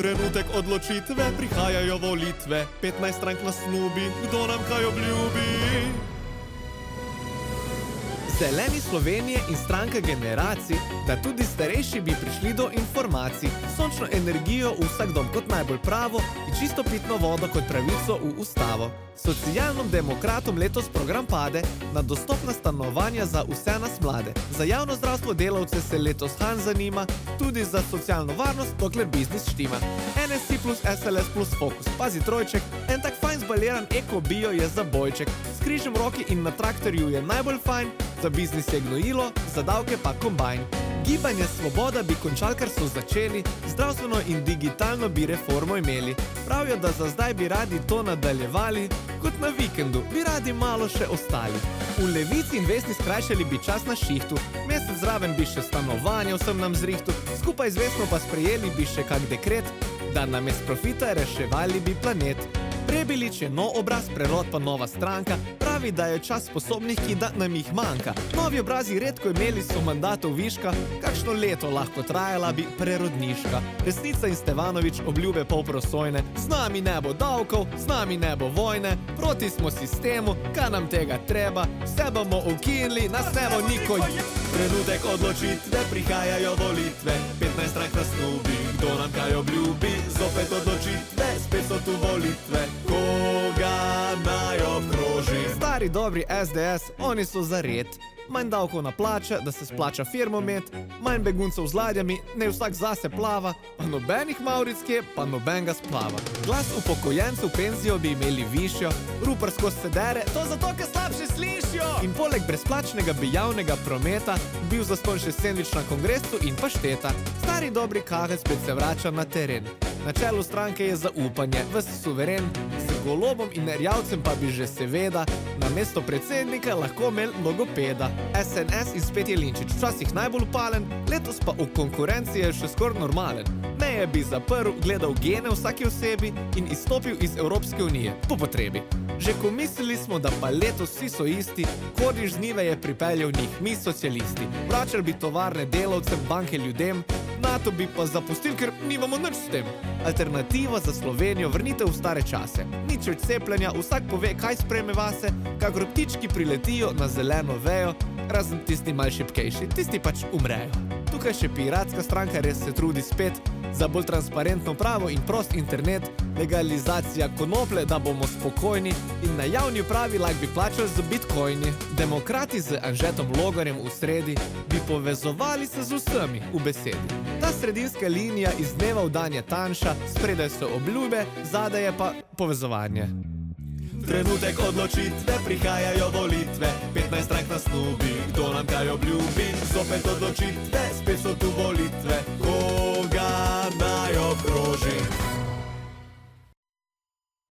Trenutek odločitve, prihajajo volitve, 15 strank nas snubi, kdo nam kaj obljubi? Zeleni Slovenije in Stranka generacij, da tudi starejši bi prišli do informacij, sončno energijo v vsak dom kot najbolj pravo in čisto pitno vodo kot pravico v ustavo. Socialnim demokratom letos program pade na dostopna stanovanja za vse nas mlade. Za javno zdravstvo delavce se letos Han zanima, tudi za socialno varnost, dokler biznis štima. NSI plus SLS plus Fokus, pazi trojček, en tak fajn zbaliran eko-bio je za bojček. S križem roki in na traktorju je najbolj fajn, za biznis je gnojilo, za davke pa kombajn. Gibanje Svoboda bi končal, kar so začeli, zdravstveno in digitalno bi reformo imeli. Pravijo, da za zdaj bi radi to nadaljevali, kot na vikendu bi radi malo še ostali. V Levici in Vesni skrajšali bi čas na šihtu, mesec zraven bi še stanovanje vsem nam zrihtu, skupaj z Vesno pa sprejeli bi še kak dekret, da namest profita reševali bi planet. Prebilič je nov obraz, Prerod pa nova stranka, pravi, da je čas sposobnih, ki da nam jih manjka. Novi obrazi redko imeli so mandatov viška, kakšno leto lahko trajala bi prerodniška. Resnica in Stevanovič obljube polprosojne, z nami ne bo davkov, z nami ne bo vojne, proti smo sistemu, kaj nam tega treba, vse bomo ukinili, nas ne bo nikoli. Trenutek odločitve, prihajajo volitve, 15 strank nas snubi, kdo nam kaj obljubi, zopet odločitve, spet so tu volitve, koga naj obkroži. Stari dobri SDS, oni so za red. Manj davkov na plače, da se splača firmomet, manj beguncev z ladjami, ne vsak zase plava, pa nobenih Mauric kje, pa noben ga splava. Glas upokojencev penzijo bi imeli višjo, Rupar skozi se dere, to zato, ker slabše slišijo. In poleg brezplačnega bi javnega prometa bil zastonj še sendvič na kongresu in pašteta. Stari dobri KH spet se vrača na teren. Na čelu stranke je zaupanje, ves suveren, z Golobom in Erjavcem pa bi že seveda na mesto predsednika lahko imel logopeda. SNS in spet Jelinčič, včasih najbolj upalen, letos pa v konkurenci je še skoraj normalen. Meje bi zaprl, gledal gene vsaki osebi in izstopil iz Evropske unije, po potrebi. Že ko mislili smo, da pa letos vsi so isti, Kordiš z Nive je pripeljal njih, mi socialisti. Vračali bi tovarne delavcem, banke ljudem, NATO bi pa zapustil, ker nimamo nič s tem. Alternativa za Slovenijo, vrnite v stare čase. Nič več cepljenja, vsak pove, kaj spreme vase, kakor ptički priletijo na zeleno vejo, razen tisti mal šipkejši, tisti pač umrejo. Tukaj še piratska stranka res se trudi spet za bolj transparentno pravo in prost internet, legalizacija konoplje, da bomo spokojni in na javni upravi lahko bi plačali z bitcoini. Demokrati z Anžetom Logarjem v sredi bi povezovali se z vsemi v besedi. Ta sredinska linija iz dneva v dan je tanjša, spredaj so obljube, zadaj je pa povezovanje. Trenutek odločitve, prihajajo volitve, 15 strank nas snubi, kdo nam kaj obljubi, zopet odločitve, spet so tu